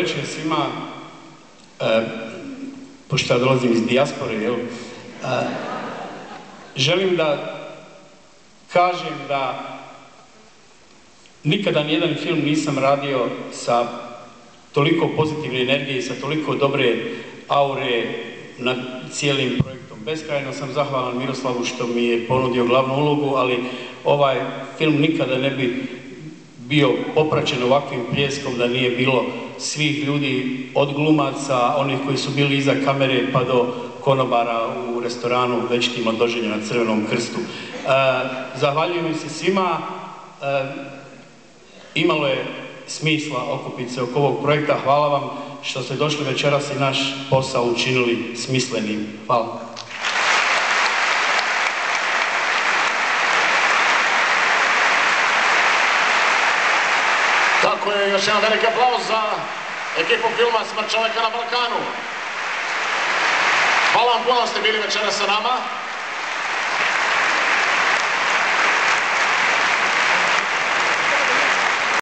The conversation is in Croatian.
Večer svima, pošto ja dolazim iz dijaspore, želim da kažem da nikada nijedan film nisam radio sa toliko pozitivne energije i sa toliko dobre aure nad cijelim projektom. Beskrajno sam zahvalan Miroslavu što mi je ponudio glavnu ulogu, ali ovaj film nikada ne bi bio popraćen ovakvim pljeskom da nije bilo svih ljudi, od glumaca, onih koji su bili iza kamere pa do konobara u restoranu Večitima doženja na Crvenom krstu. Zahvaljujem se svima. Imalo je smisla okupiti se oko ovog projekta. Hvala vam što ste došli večeras i naš posao učinili smislenim. Hvala. Tako je, još jedan veliki aplauz za ekipu filma Smrt čoveka na Balkanu. Hvala vam puno ste bili večera sa nama.